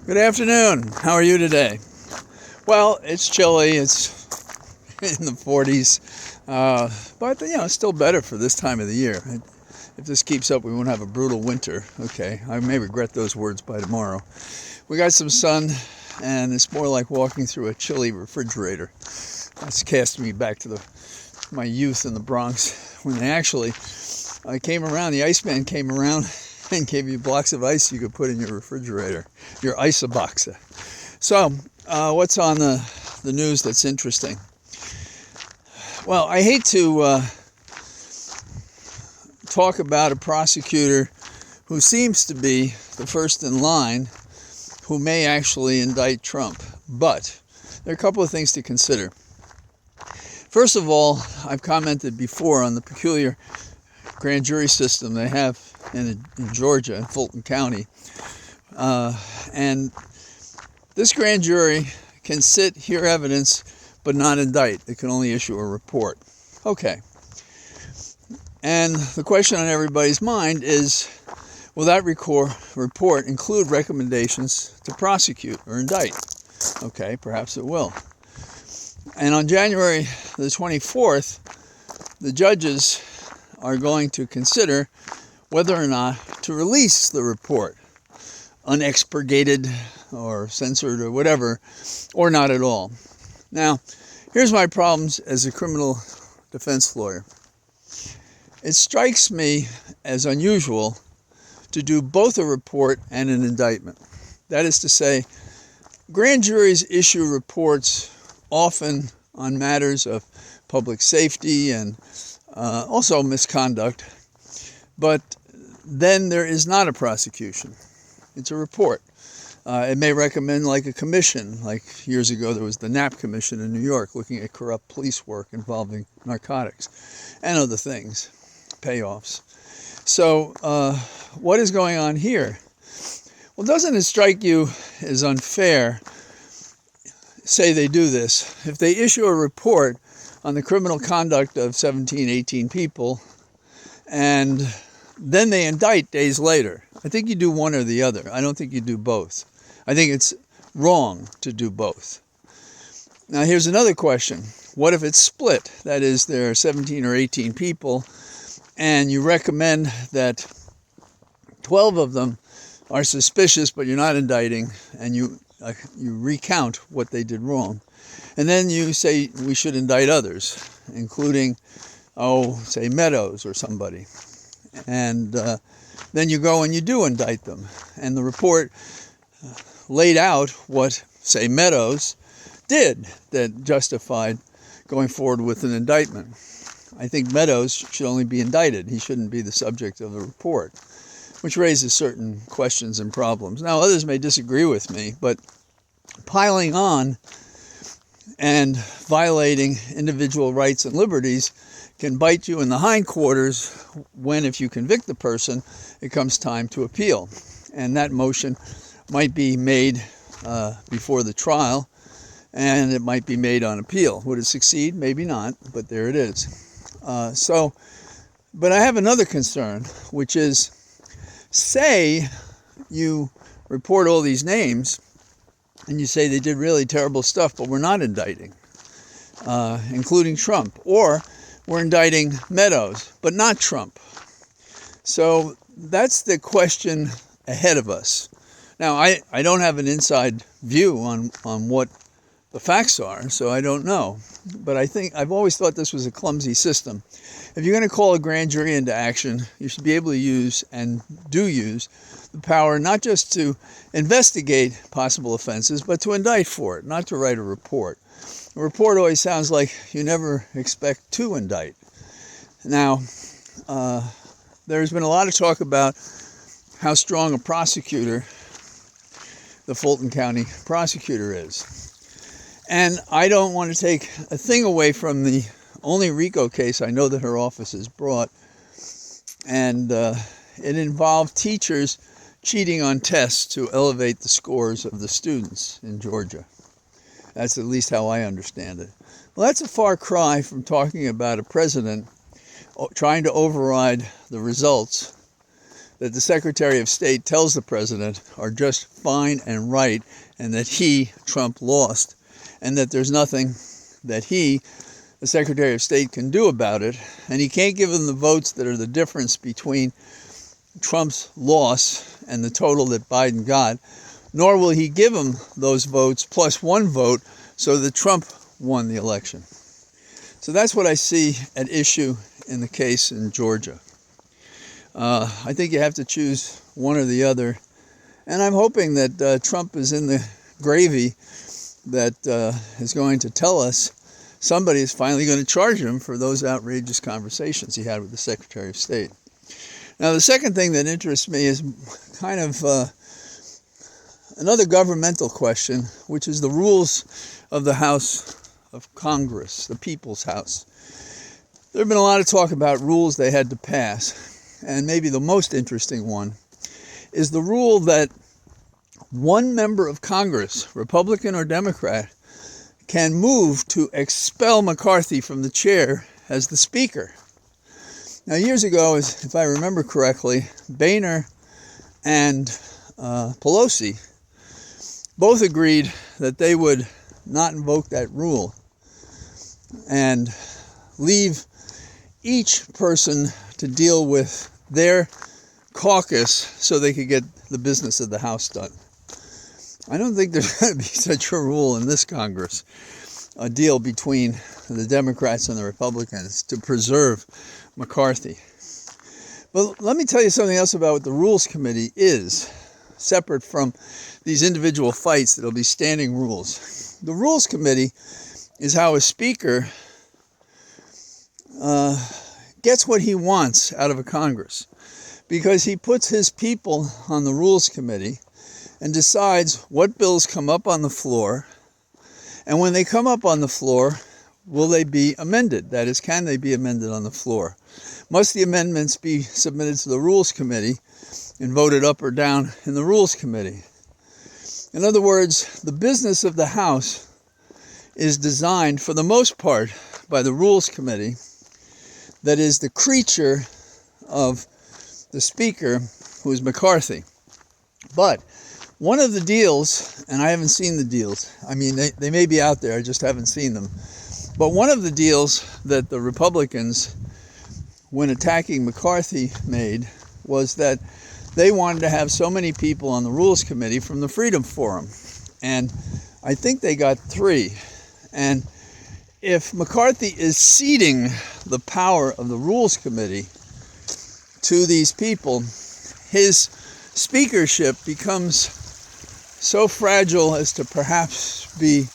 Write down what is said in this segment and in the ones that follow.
Good afternoon. How are you today? Well, it's chilly. It's in the 40s, but it's still better for this time of the year. If this keeps up, we won't have a brutal winter. Okay, I may regret those words by tomorrow. We got some sun, and it's more like walking through a chilly refrigerator. That's casting me back to my youth in the Bronx when they actually came around. The Iceman came around and gave you blocks of ice you could put in your refrigerator, your Isoboxa. So, what's on the news that's interesting? Well, I hate to talk about a prosecutor who seems to be the first in line who may actually indict Trump, but there are a couple of things to consider. First of all, I've commented before on the peculiar grand jury system they have in Georgia, in Fulton County. And this grand jury can sit, hear evidence, but not indict. It can only issue a report. Okay. And the question on everybody's mind is, will that report include recommendations to prosecute or indict? Okay, perhaps it will. And on January the 24th, the judges are going to consider whether or not to release the report, unexpurgated or censored or whatever, or not at all. Now, here's my problems as a criminal defense lawyer. It strikes me as unusual to do both a report and an indictment. That is to say, grand juries issue reports often on matters of public safety and also misconduct, but then there is not a prosecution. It's a report. It may recommend like a commission, like years ago there was the Knapp Commission in New York looking at corrupt police work involving narcotics and other things, payoffs. So what is going on here? Well, doesn't it strike you as unfair, say they do this, if they issue a report on the criminal conduct of 17, 18 people, and then they indict days later? I think you do one or the other. I don't think you do both. I think it's wrong to do both. Now here's another question. What if it's split? That is, there are 17 or 18 people, and you recommend that 12 of them are suspicious, but you're not indicting, and you recount what they did wrong. And then you say we should indict others, including, say Meadows or somebody. And then you go and you do indict them. And the report laid out what, say, Meadows did that justified going forward with an indictment. I think Meadows should only be indicted. He shouldn't be the subject of the report, which raises certain questions and problems. Now, others may disagree with me, but piling on and violating individual rights and liberties can bite you in the hindquarters when, if you convict the person, it comes time to appeal. And that motion might be made before the trial, and it might be made on appeal. Would it succeed? Maybe not, but there it is. But I have another concern, which is, say you report all these names, and you say they did really terrible stuff, but we're not indicting, including Trump. Or we're indicting Meadows, but not Trump. So that's the question ahead of us. Now, I don't have an inside view on what the facts are, so I don't know. But I've always thought this was a clumsy system. If you're going to call a grand jury into action, you should be able to use, and do use, the power not just to investigate possible offenses, but to indict for it, not to write a report. A report always sounds like you never expect to indict. Now, there's been a lot of talk about how strong a prosecutor the Fulton County prosecutor is. And I don't want to take a thing away from the only RICO case I know that her office has brought. And it involved teachers cheating on tests to elevate the scores of the students in Georgia. That's at least how I understand it. Well, that's a far cry from talking about a president trying to override the results that the Secretary of State tells the president are just fine and right, and that he, Trump, lost, and that there's nothing that he, the Secretary of State, can do about it, and he can't give them the votes that are the difference between Trump's loss and the total that Biden got, nor will he give him those votes plus one vote so that Trump won the election. So that's what I see at issue in the case in Georgia. I think you have to choose one or the other, and I'm hoping that Trump is in the gravy that is going to tell us somebody is finally going to charge him for those outrageous conversations he had with the Secretary of State. Now, the second thing that interests me is kind of another governmental question, which is the rules of the House of Congress, the People's House. There have been a lot of talk about rules they had to pass. And maybe the most interesting one is the rule that one member of Congress, Republican or Democrat, can move to expel McCarthy from the chair as the Speaker. Now, years ago, if I remember correctly, Boehner and Pelosi both agreed that they would not invoke that rule and leave each person to deal with their caucus so they could get the business of the House done. I don't think there's going to be such a rule in this Congress, a deal between the Democrats and the Republicans to preserve McCarthy. But let me tell you something else about what the Rules Committee is, separate from these individual fights that'll be standing rules. The Rules Committee is how a speaker gets what he wants out of a Congress, because he puts his people on the Rules Committee and decides what bills come up on the floor, and when they come up on the floor, will they be amended? That is, can they be amended on the floor? Must the amendments be submitted to the Rules Committee and voted up or down in the Rules Committee? In other words, the business of the House is designed, for the most part, by the Rules Committee, that is the creature of the Speaker, who is McCarthy. But one of the deals, and I haven't seen the deals, I mean, they may be out there, I just haven't seen them. But one of the deals that the Republicans, when attacking McCarthy, made was that they wanted to have so many people on the Rules Committee from the Freedom Forum. And I think they got 3. And if McCarthy is ceding the power of the Rules Committee to these people, his speakership becomes so fragile as to perhaps be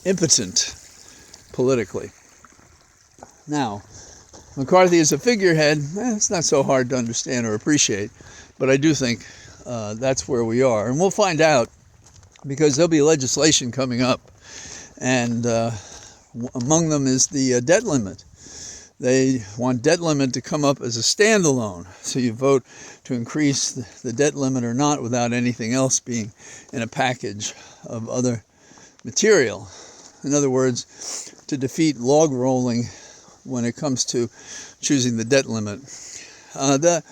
impotent politically. Now, McCarthy is a figurehead. It's not so hard to understand or appreciate, but I do think that's where we are. And we'll find out, because there'll be legislation coming up. And among them is the debt limit. They want debt limit to come up as a standalone. So you vote to increase the debt limit or not without anything else being in a package of other material. In other words, to defeat log rolling when it comes to choosing the debt limit. The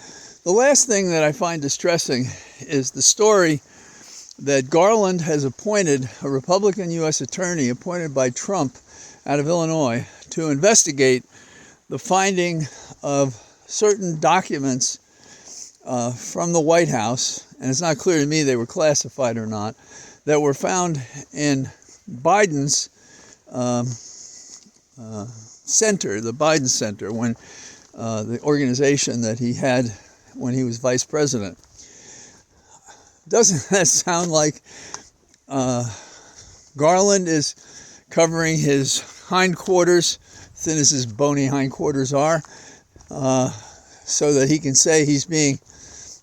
last thing that I find distressing is the story that Garland has appointed a Republican U.S. attorney appointed by Trump out of Illinois to investigate the finding of certain documents from the White House, and it's not clear to me they were classified or not, that were found in Biden's center, the Biden Center, when the organization that he had when he was vice president. Doesn't that sound like Garland is covering his hindquarters, thin as his bony hindquarters are, so that he can say he's being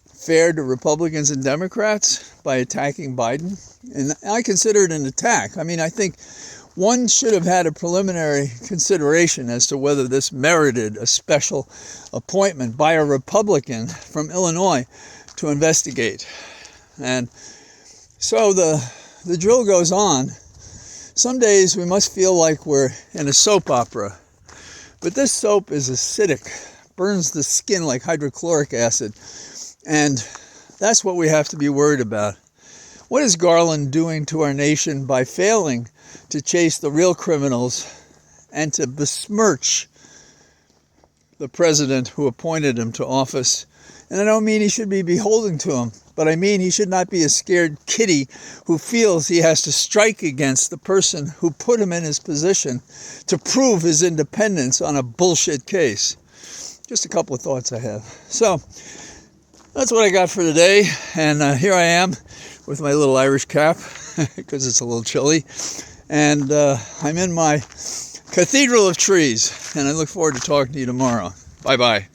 fair to Republicans and Democrats by attacking Biden? And I consider it an attack. I mean, I think one should have had a preliminary consideration as to whether this merited a special appointment by a Republican from Illinois to investigate. And so the drill goes on. Some days we must feel like we're in a soap opera, but this soap is acidic burns the skin like hydrochloric acid. And that's what we have to be worried about. What is Garland doing to our nation by failing to chase the real criminals and to besmirch the president who appointed him to office? And I don't mean he should be beholden to him, but I mean he should not be a scared kitty who feels he has to strike against the person who put him in his position to prove his independence on a bullshit case. Just a couple of thoughts I have. So that's what I got for today, and here I am with my little Irish cap because it's a little chilly, and I'm in my cathedral of trees, and I look forward to talking to you tomorrow. Bye-bye.